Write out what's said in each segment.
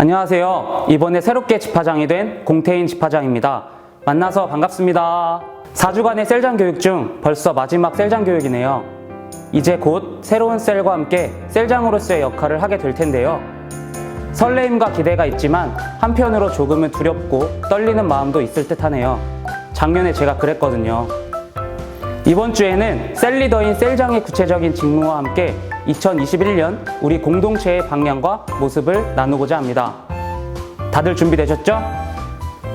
안녕하세요. 이번에 새롭게 집화장이 된 공태인 집화장입니다. 만나서 반갑습니다. 4주간의 셀장 교육 중 벌써 마지막 셀장 교육이네요. 이제 곧 새로운 셀과 함께 셀장으로서의 역할을 하게 될 텐데요. 설레임과 기대가 있지만 한편으로 조금은 두렵고 떨리는 마음도 있을 듯 하네요. 작년에 제가 그랬거든요. 이번 주에는 셀리더인 셀장의 구체적인 직무와 함께 2021년 우리 공동체의 방향과 모습을 나누고자 합니다. 다들 준비되셨죠?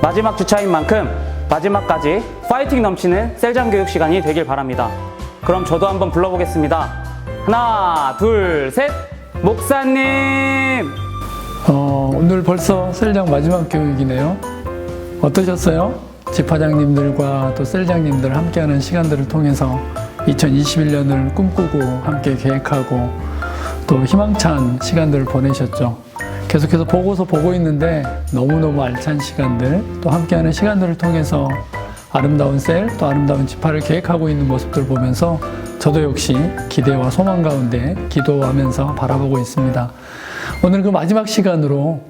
마지막 주차인 만큼 마지막까지 파이팅 넘치는 셀장 교육 시간이 되길 바랍니다. 그럼 저도 한번 불러보겠습니다. 하나, 둘, 셋! 목사님! 오늘 벌써 셀장 마지막 교육이네요. 어떠셨어요? 집화장님들과 또 셀장님들 함께하는 시간들을 통해서 2021년을 꿈꾸고 함께 계획하고 또 희망찬 시간들을 보내셨죠. 계속해서 보고서 보고 있는데 너무너무 알찬 시간들, 또 함께하는 시간들을 통해서 아름다운 셀, 또 아름다운 집화를 계획하고 있는 모습들을 보면서 저도 역시 기대와 소망 가운데 기도하면서 바라보고 있습니다. 오늘 그 마지막 시간으로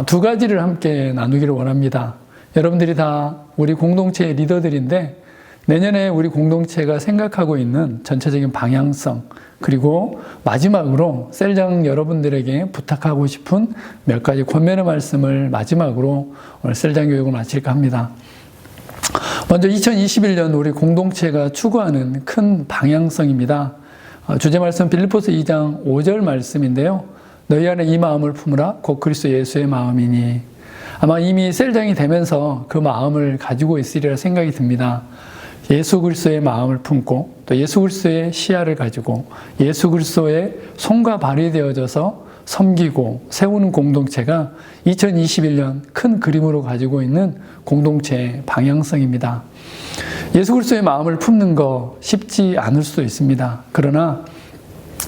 두 가지를 함께 나누기를 원합니다. 여러분들이 다 우리 공동체의 리더들인데 내년에 우리 공동체가 생각하고 있는 전체적인 방향성, 그리고 마지막으로 셀장 여러분들에게 부탁하고 싶은 몇 가지 권면의 말씀을 마지막으로 오늘 셀장 교육을 마칠까 합니다. 먼저 2021년 우리 공동체가 추구하는 큰 방향성입니다. 주제 말씀 빌립보서 2장 5절 말씀인데요. 너희 안에 이 마음을 품으라 곧 그리스도 예수의 마음이니. 아마 이미 셀장이 되면서 그 마음을 가지고 있으리라 생각이 듭니다. 예수 그리스도의 마음을 품고 또 예수 그리스도의 시야를 가지고 예수 그리스도의 손과 발이 되어져서 섬기고 세우는 공동체가 2021년 큰 그림으로 가지고 있는 공동체의 방향성입니다. 예수 그리스도의 마음을 품는 거 쉽지 않을 수도 있습니다. 그러나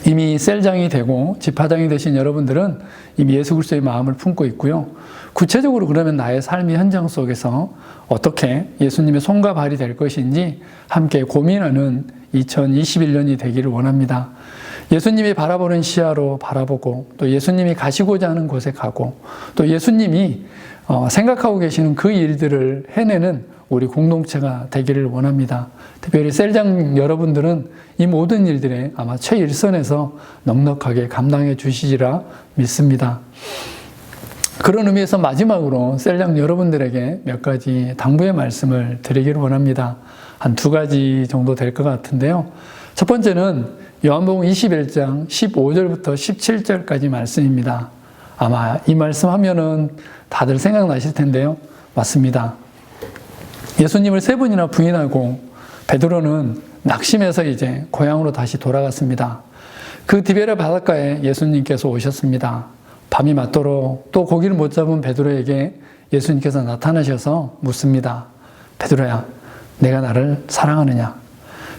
이미 셀장이 되고 집화장이 되신 여러분들은 이미 예수 그리스도의 마음을 품고 있고요. 구체적으로 그러면 나의 삶의 현장 속에서 어떻게 예수님의 손과 발이 될 것인지 함께 고민하는 2021년이 되기를 원합니다. 예수님이 바라보는 시야로 바라보고 또 예수님이 가시고자 하는 곳에 가고 또 예수님이 생각하고 계시는 그 일들을 해내는 우리 공동체가 되기를 원합니다. 특별히 셀장 여러분들은 이 모든 일들에 아마 최일선에서 넉넉하게 감당해 주시리라 믿습니다. 그런 의미에서 마지막으로 셀장 여러분들에게 몇 가지 당부의 말씀을 드리기를 원합니다. 한 두 가지 정도 될 것 같은데요. 첫 번째는 요한복음 21장 15절부터 17절까지 말씀입니다. 아마 이 말씀 하면은 다들 생각나실 텐데요. 맞습니다. 예수님을 세 번이나 부인하고 베드로는 낙심해서 이제 고향으로 다시 돌아갔습니다. 그 디베랴 바닷가에 예수님께서 오셨습니다. 밤이 맞도록 또 고기를 못 잡은 베드로에게 예수님께서 나타나셔서 묻습니다. 베드로야, 내가 나를 사랑하느냐?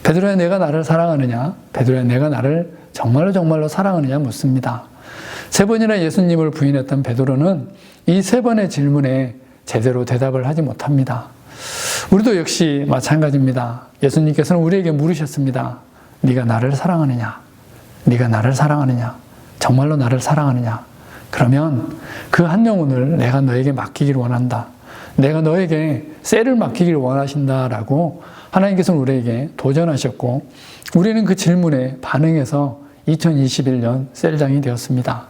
베드로야, 내가 나를 사랑하느냐? 베드로야, 내가 나를 정말로 정말로 사랑하느냐? 묻습니다. 세 번이나 예수님을 부인했던 베드로는 이 세 번의 질문에 제대로 대답을 하지 못합니다. 우리도 역시 마찬가지입니다. 예수님께서는 우리에게 물으셨습니다. 네가 나를 사랑하느냐? 네가 나를 사랑하느냐? 정말로 나를 사랑하느냐? 그러면 그 한 영혼을 내가 너에게 맡기기를 원한다. 내가 너에게 셀을 맡기기를 원하신다라고 하나님께서는 우리에게 도전하셨고 우리는 그 질문에 반응해서 2021년 셀장이 되었습니다.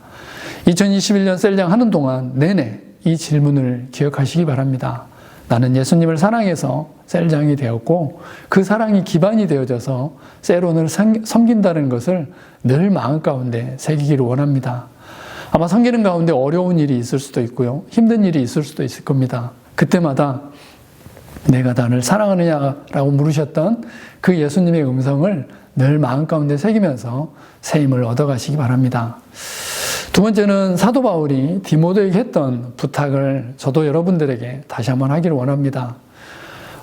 2021년 셀장 하는 동안 내내 이 질문을 기억하시기 바랍니다. 나는 예수님을 사랑해서 셀장이 되었고 그 사랑이 기반이 되어져서 셀원을 섬긴다는 것을 늘 마음 가운데 새기기를 원합니다. 아마 섬기는 가운데 어려운 일이 있을 수도 있고요. 힘든 일이 있을 수도 있을 겁니다. 그때마다 내가 나를 사랑하느냐라고 물으셨던 그 예수님의 음성을 늘 마음 가운데 새기면서 새 힘을 얻어가시기 바랍니다. 두 번째는 사도 바울이 디모데에게 했던 부탁을 저도 여러분들에게 다시 한번 하기를 원합니다.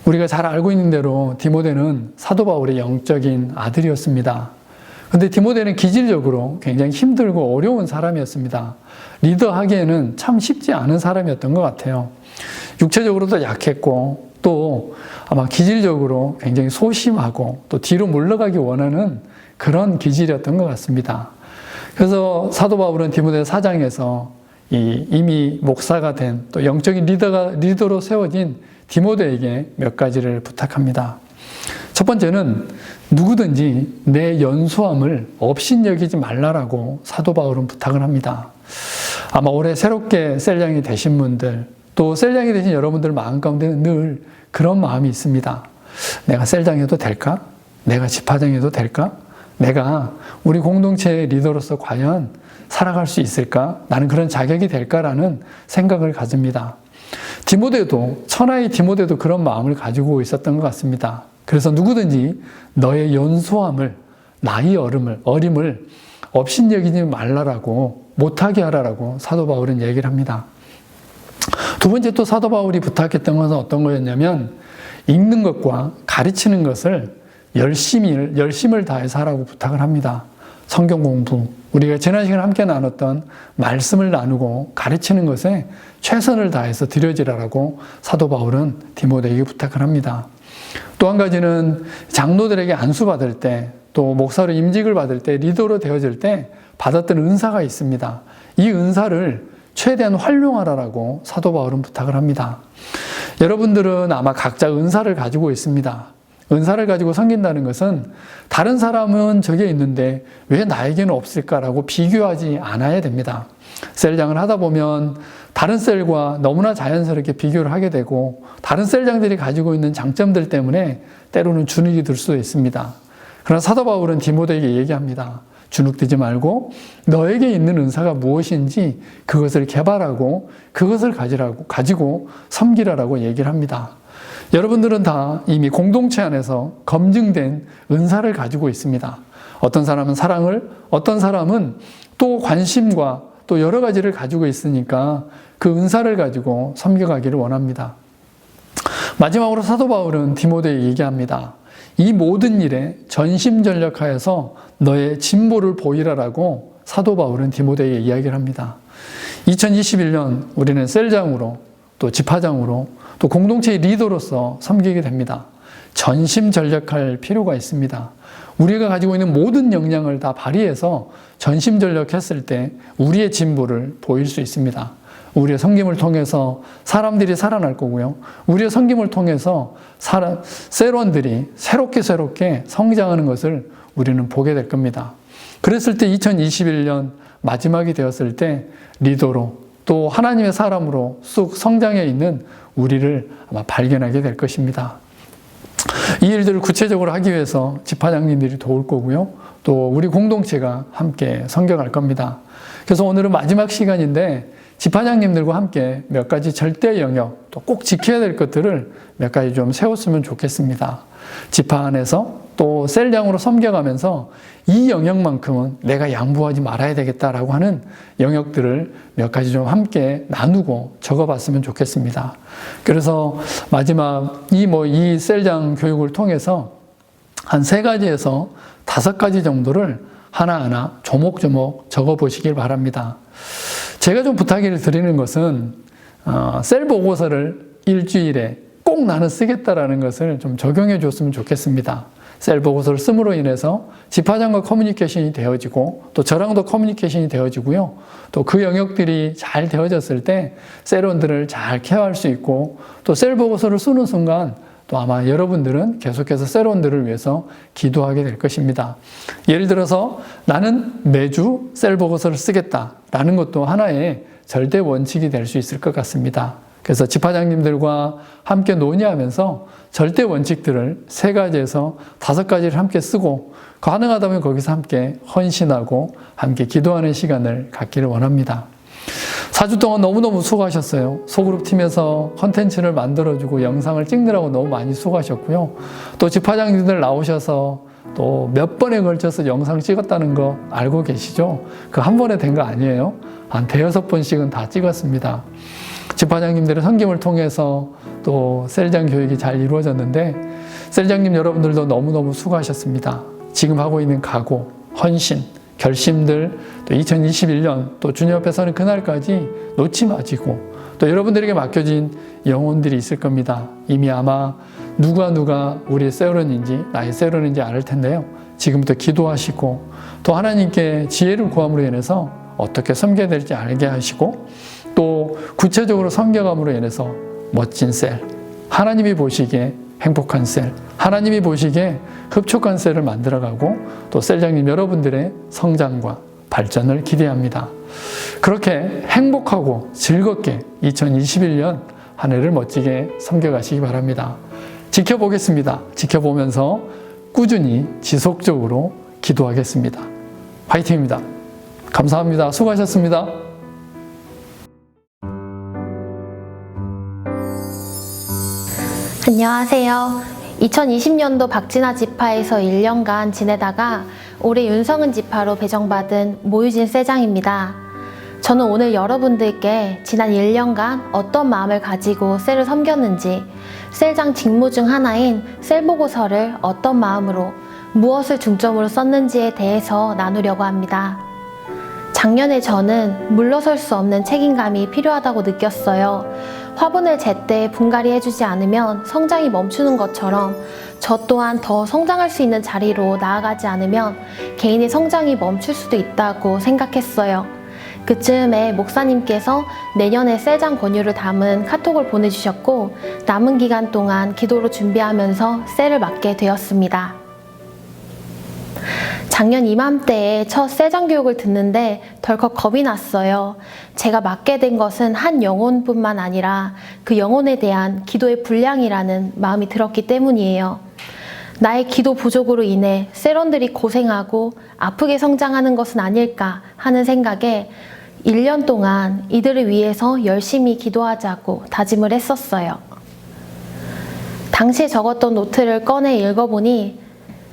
우리가 잘 알고 있는 대로 디모데는 사도 바울의 영적인 아들이었습니다. 근데 디모데는 기질적으로 굉장히 힘들고 어려운 사람이었습니다. 리더하기에는 참 쉽지 않은 사람이었던 것 같아요. 육체적으로도 약했고 또 아마 기질적으로 굉장히 소심하고 또 뒤로 물러가기 원하는 그런 기질이었던 것 같습니다. 그래서 사도 바울은 디모데 4장에서 이미 목사가 된 또 영적인 리더로 세워진 디모데에게 몇 가지를 부탁합니다. 첫 번째는 누구든지 내 연소함을 업신여기지 말라라고 사도 바울은 부탁을 합니다. 아마 올해 새롭게 셀장이 되신 분들, 또 셀장이 되신 여러분들 마음 가운데는 늘 그런 마음이 있습니다. 내가 셀장해도 될까? 내가 집화장해도 될까? 내가 우리 공동체의 리더로서 과연 살아갈 수 있을까? 나는 그런 자격이 될까라는 생각을 가집니다. 디모데도, 천하의 디모데도 그런 마음을 가지고 있었던 것 같습니다. 그래서 누구든지 너의 연소함을, 나의 어림을 업신여기지 말라라고, 못하게 하라라고 사도 바울은 얘기를 합니다. 두 번째 또 사도 바울이 부탁했던 것은 어떤 거였냐면 읽는 것과 가르치는 것을 열심을 다해서 하라고 부탁을 합니다. 성경 공부, 우리가 지난 시간에 함께 나눴던 말씀을 나누고 가르치는 것에 최선을 다해서 들여지라라고 사도 바울은 디모데에게 부탁을 합니다. 또 한 가지는 장로들에게 안수받을 때, 또 목사로 임직을 받을 때, 리더로 되어질 때 받았던 은사가 있습니다. 이 은사를 최대한 활용하라라고 사도 바울은 부탁을 합니다. 여러분들은 아마 각자 은사를 가지고 있습니다. 은사를 가지고 섬긴다는 것은 다른 사람은 저게 있는데 왜 나에게는 없을까라고 비교하지 않아야 됩니다. 셀장을 하다 보면 다른 셀과 너무나 자연스럽게 비교를 하게 되고 다른 셀장들이 가지고 있는 장점들 때문에 때로는 주눅이 들 수도 있습니다. 그러나 사도 바울은 디모데에게 얘기합니다. 주눅들지 말고 너에게 있는 은사가 무엇인지 그것을 개발하고 그것을 가지고 섬기라라고 얘기를 합니다. 여러분들은 다 이미 공동체 안에서 검증된 은사를 가지고 있습니다. 어떤 사람은 사랑을, 어떤 사람은 또 관심과 또 여러 가지를 가지고 있으니까 그 은사를 가지고 섬겨가기를 원합니다. 마지막으로 사도 바울은 디모데에게 얘기합니다. 이 모든 일에 전심전력하여서 너의 진보를 보이라라고 사도 바울은 디모데에게 이야기를 합니다. 2021년 우리는 셀장으로 또 집화장으로 또 공동체의 리더로서 섬기게 됩니다. 전심전력할 필요가 있습니다. 우리가 가지고 있는 모든 역량을 다 발휘해서 전심전력했을 때 우리의 진보를 보일 수 있습니다. 우리의 섬김을 통해서 사람들이 살아날 거고요. 우리의 섬김을 통해서 셀원들이 새롭게 성장하는 것을 우리는 보게 될 겁니다. 그랬을 때 2021년 마지막이 되었을 때 리더로 또 하나님의 사람으로 쑥 성장해 있는 우리를 아마 발견하게 될 것입니다. 이 일들을 구체적으로 하기 위해서 집화장님들이 도울 거고요. 또 우리 공동체가 함께 섬겨갈 겁니다. 그래서 오늘은 마지막 시간인데 집화장님들과 함께 몇 가지 절대 영역, 또 꼭 지켜야 될 것들을 몇 가지 좀 세웠으면 좋겠습니다. 집화 안에서 또 셀장으로 섬겨가면서 이 영역만큼은 내가 양보하지 말아야 되겠다라고 하는 영역들을 몇 가지 좀 함께 나누고 적어봤으면 좋겠습니다. 그래서 마지막 이 셀장 교육을 통해서 한 3가지에서 5가지 정도를 하나하나 조목조목 적어보시길 바랍니다. 제가 좀 부탁을 드리는 것은 셀 보고서를 일주일에 꼭 나는 쓰겠다라는 것을 좀 적용해 줬으면 좋겠습니다. 셀 보고서를 씀으로 인해서 집화장과 커뮤니케이션이 되어지고 또 저랑도 커뮤니케이션이 되어지고요. 또 그 영역들이 잘 되어졌을 때 셀원들을 잘 케어할 수 있고 또 셀 보고서를 쓰는 순간 또 아마 여러분들은 계속해서 셀원들을 위해서 기도하게 될 것입니다. 예를 들어서 나는 매주 셀 보고서를 쓰겠다라는 것도 하나의 절대 원칙이 될 수 있을 것 같습니다. 그래서 집화장님들과 함께 논의하면서 절대 원칙들을 3가지에서 5가지를 함께 쓰고 가능하다면 거기서 함께 헌신하고 함께 기도하는 시간을 갖기를 원합니다. 4주 동안 너무너무 수고하셨어요. 소그룹 팀에서 컨텐츠를 만들어주고 영상을 찍느라고 너무 많이 수고하셨고요. 또 집화장님들 나오셔서 또 몇 번에 걸쳐서 영상 찍었다는 거 알고 계시죠? 그 한 번에 된 거 아니에요. 한 5-6번씩은 다 찍었습니다. 집화장님들의 섬김을 통해서 또 셀장 교육이 잘 이루어졌는데 셀장님 여러분들도 너무너무 수고하셨습니다. 지금 하고 있는 각오, 헌신, 결심들 또 2021년 또 주님 앞에 서는 그날까지 놓지 마시고 또 여러분들에게 맡겨진 영혼들이 있을 겁니다. 이미 아마 누가 우리의 셀원인지 나의 셀원인지 알 텐데요. 지금부터 기도하시고 또 하나님께 지혜를 구함으로 인해서 어떻게 섬겨야 될지 알게 하시고 또 구체적으로 섬겨감으로 인해서 멋진 셀, 하나님이 보시기에 행복한 셀, 하나님이 보시기에 흡족한 셀을 만들어가고 또 셀장님 여러분들의 성장과 발전을 기대합니다. 그렇게 행복하고 즐겁게 2021년 한 해를 멋지게 섬겨가시기 바랍니다. 지켜보겠습니다. 지켜보면서 꾸준히 지속적으로 기도하겠습니다. 화이팅입니다. 감사합니다. 수고하셨습니다. 안녕하세요. 2020년도 박진아 지파에서 1년간 지내다가 올해 윤성은 지파로 배정받은 모유진 셀장입니다. 저는 오늘 여러분들께 지난 1년간 어떤 마음을 가지고 셀을 섬겼는지, 셀장 직무 중 하나인 셀보고서를 어떤 마음으로 무엇을 중점으로 썼는지에 대해서 나누려고 합니다. 작년에 저는 물러설 수 없는 책임감이 필요하다고 느꼈어요. 화분을 제때 분갈이 해주지 않으면 성장이 멈추는 것처럼 저 또한 더 성장할 수 있는 자리로 나아가지 않으면 개인의 성장이 멈출 수도 있다고 생각했어요. 그쯤에 목사님께서 내년에 셀장 권유를 담은 카톡을 보내주셨고 남은 기간 동안 기도로 준비하면서 셀을 맡게 되었습니다. 작년 이맘때에 첫 셀장 교육을 듣는데 덜컥 겁이 났어요. 제가 맡게 된 것은 한 영혼뿐만 아니라 그 영혼에 대한 기도의 분량이라는 마음이 들었기 때문이에요. 나의 기도 부족으로 인해 셀원들이 고생하고 아프게 성장하는 것은 아닐까 하는 생각에 1년 동안 이들을 위해서 열심히 기도하자고 다짐을 했었어요. 당시에 적었던 노트를 꺼내 읽어보니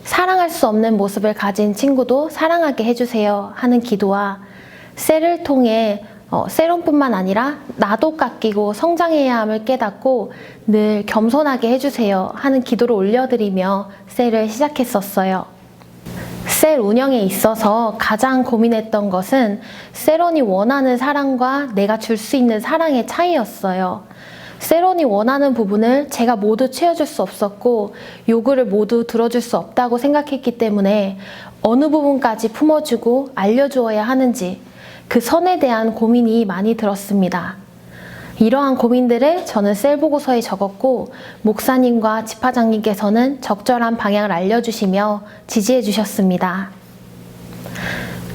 사랑할 수 없는 모습을 가진 친구도 사랑하게 해주세요 하는 기도와 셀을 통해 셀원뿐만 아니라 나도 깎이고 성장해야 함을 깨닫고 늘 겸손하게 해주세요 하는 기도를 올려드리며 셀을 시작했었어요. 셀 운영에 있어서 가장 고민했던 것은 셀원이 원하는 사랑과 내가 줄 수 있는 사랑의 차이였어요. 셀원이 원하는 부분을 제가 모두 채워줄 수 없었고 요구를 모두 들어줄 수 없다고 생각했기 때문에 어느 부분까지 품어주고 알려주어야 하는지 그 선에 대한 고민이 많이 들었습니다. 이러한 고민들을 저는 셀 보고서에 적었고 목사님과 지파장님께서는 적절한 방향을 알려주시며 지지해 주셨습니다.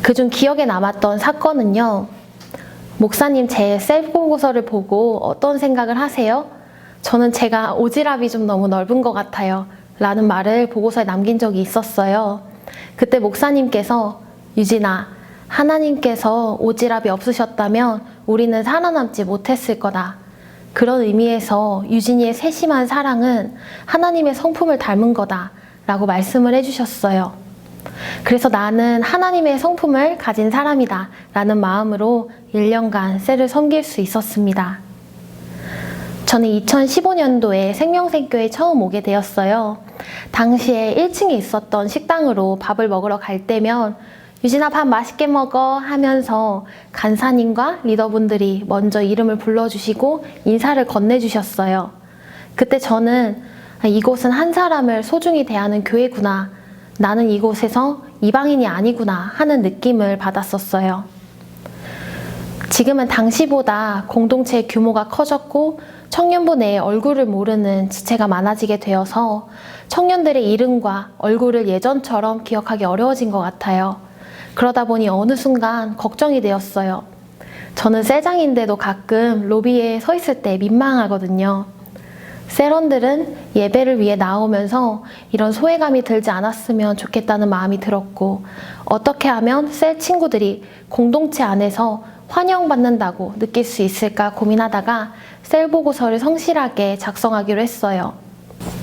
그중 기억에 남았던 사건은요. 목사님 제 셀 보고서를 보고 어떤 생각을 하세요? 저는 제가 오지랖이 좀 너무 넓은 것 같아요 라는 말을 보고서에 남긴 적이 있었어요. 그때 목사님께서 유진아, 하나님께서 오지랖이 없으셨다면 우리는 살아남지 못했을 거다. 그런 의미에서 유진이의 세심한 사랑은 하나님의 성품을 닮은 거다 라고 말씀을 해주셨어요. 그래서 나는 하나님의 성품을 가진 사람이다 라는 마음으로 1년간 셀을 섬길 수 있었습니다. 저는 2015년도에 생명생교에 처음 오게 되었어요. 당시에 1층에 있었던 식당으로 밥을 먹으러 갈 때면 유진아 밥 맛있게 먹어 하면서 간사님과 리더분들이 먼저 이름을 불러주시고 인사를 건네주셨어요. 그때 저는 이곳은 한 사람을 소중히 대하는 교회구나. 나는 이곳에서 이방인이 아니구나 하는 느낌을 받았었어요. 지금은 당시보다 공동체의 규모가 커졌고 청년부 내에 얼굴을 모르는 지체가 많아지게 되어서 청년들의 이름과 얼굴을 예전처럼 기억하기 어려워진 것 같아요. 그러다 보니 어느 순간 걱정이 되었어요. 저는 셀장인데도 가끔 로비에 서 있을 때 민망하거든요. 셀원들은 예배를 위해 나오면서 이런 소외감이 들지 않았으면 좋겠다는 마음이 들었고 어떻게 하면 셀 친구들이 공동체 안에서 환영받는다고 느낄 수 있을까 고민하다가 셀 보고서를 성실하게 작성하기로 했어요.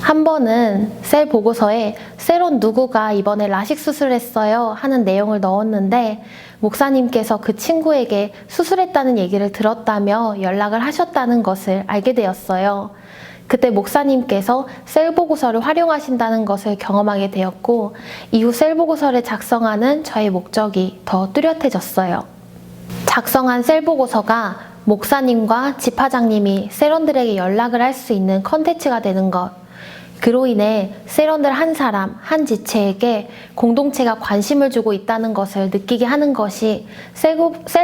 한 번은 셀 보고서에 셀원 누구가 이번에 라식 수술했어요 하는 내용을 넣었는데 목사님께서 그 친구에게 수술했다는 얘기를 들었다며 연락을 하셨다는 것을 알게 되었어요. 그때 목사님께서 셀 보고서를 활용하신다는 것을 경험하게 되었고 이후 셀 보고서를 작성하는 저의 목적이 더 뚜렷해졌어요. 작성한 셀 보고서가 목사님과 지파장님이 셀원들에게 연락을 할 수 있는 컨텐츠가 되는 것, 그로 인해 셀원들 한 사람, 한 지체에게 공동체가 관심을 주고 있다는 것을 느끼게 하는 것이 셀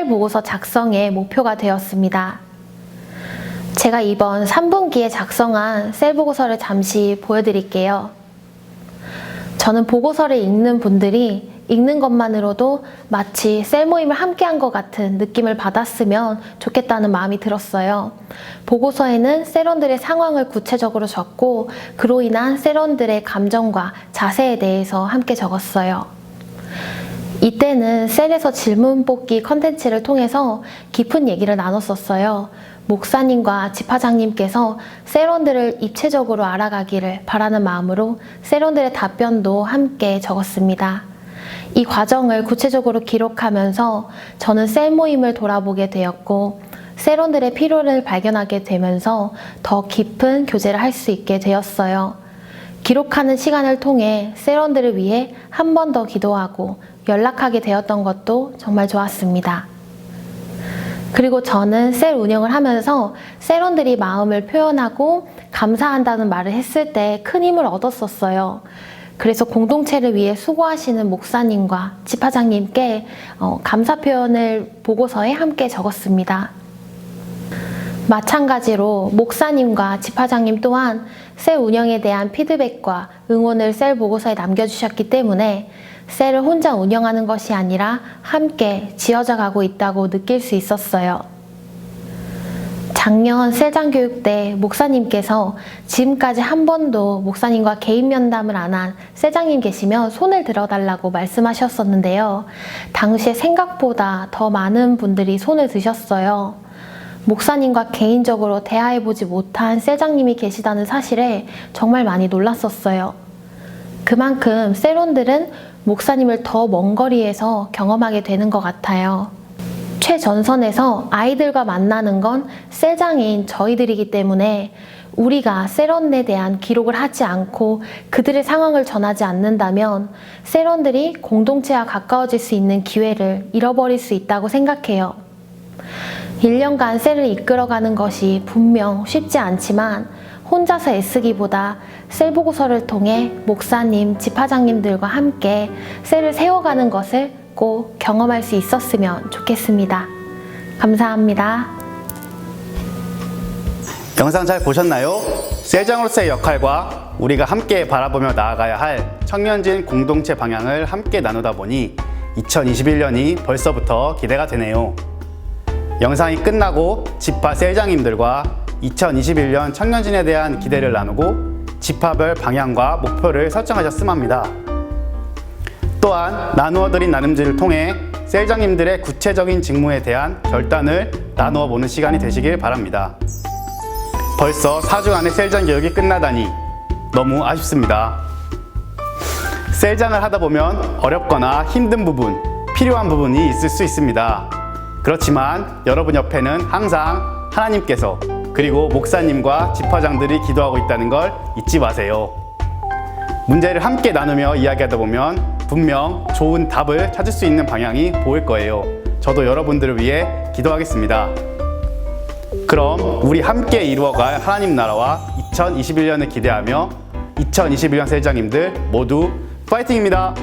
보고서 작성의 목표가 되었습니다. 제가 이번 3분기에 작성한 셀 보고서를 잠시 보여드릴게요. 저는 보고서를 읽는 분들이 읽는 것만으로도 마치 셀 모임을 함께한 것 같은 느낌을 받았으면 좋겠다는 마음이 들었어요. 보고서에는 셀원들의 상황을 구체적으로 적고 그로 인한 셀원들의 감정과 자세에 대해서 함께 적었어요. 이때는 셀에서 질문 뽑기 컨텐츠를 통해서 깊은 얘기를 나눴었어요. 목사님과 집화장님께서 셀원들을 입체적으로 알아가기를 바라는 마음으로 셀원들의 답변도 함께 적었습니다. 이 과정을 구체적으로 기록하면서 저는 셀 모임을 돌아보게 되었고 셀원들의 필요를 발견하게 되면서 더 깊은 교제를 할 수 있게 되었어요. 기록하는 시간을 통해 셀원들을 위해 한 번 더 기도하고 연락하게 되었던 것도 정말 좋았습니다. 그리고 저는 셀 운영을 하면서 셀원들이 마음을 표현하고 감사한다는 말을 했을 때 큰 힘을 얻었었어요. 그래서 공동체를 위해 수고하시는 목사님과 집화장님께 감사 표현을 보고서에 함께 적었습니다. 마찬가지로 목사님과 집화장님 또한 셀 운영에 대한 피드백과 응원을 셀 보고서에 남겨주셨기 때문에 셀을 혼자 운영하는 것이 아니라 함께 지어져 가고 있다고 느낄 수 있었어요. 작년 셀장 교육 때 목사님께서 지금까지 한 번도 목사님과 개인 면담을 안 한 셀장님 계시면 손을 들어달라고 말씀하셨었는데요. 당시에 생각보다 더 많은 분들이 손을 드셨어요. 목사님과 개인적으로 대화해보지 못한 셀장님이 계시다는 사실에 정말 많이 놀랐었어요. 그만큼 셀원들은 목사님을 더 먼 거리에서 경험하게 되는 것 같아요. 최전선에서 아이들과 만나는 건 셀장인 저희들이기 때문에 우리가 셀원에 대한 기록을 하지 않고 그들의 상황을 전하지 않는다면 셀원들이 공동체와 가까워질 수 있는 기회를 잃어버릴 수 있다고 생각해요. 1년간 셀을 이끌어가는 것이 분명 쉽지 않지만 혼자서 애쓰기보다 셀 보고서를 통해 목사님, 집화장님들과 함께 셀을 세워가는 것을 꼭 경험할 수 있었으면 좋겠습니다. 감사합니다. 영상 잘 보셨나요? 셀장으로서의 역할과 우리가 함께 바라보며 나아가야 할 청년진 공동체 방향을 함께 나누다 보니 2021년이 벌써부터 기대가 되네요. 영상이 끝나고 집화 셀장님들과 2021년 청년진에 대한 기대를 나누고 집화별 방향과 목표를 설정하셨음 합니다. 또한 나누어드린 나눔지를 통해 셀장님들의 구체적인 직무에 대한 결단을 나누어 보는 시간이 되시길 바랍니다. 벌써 4주간의 셀장 교육이 끝나다니 너무 아쉽습니다. 셀장을 하다 보면 어렵거나 힘든 부분, 필요한 부분이 있을 수 있습니다. 그렇지만 여러분 옆에는 항상 하나님께서 그리고 목사님과 집화장들이 기도하고 있다는 걸 잊지 마세요. 문제를 함께 나누며 이야기하다 보면 분명 좋은 답을 찾을 수 있는 방향이 보일 거예요. 저도 여러분들을 위해 기도하겠습니다. 그럼 우리 함께 이루어갈 하나님 나라와 2021년을 기대하며 2021년 셀장님들 모두 파이팅입니다.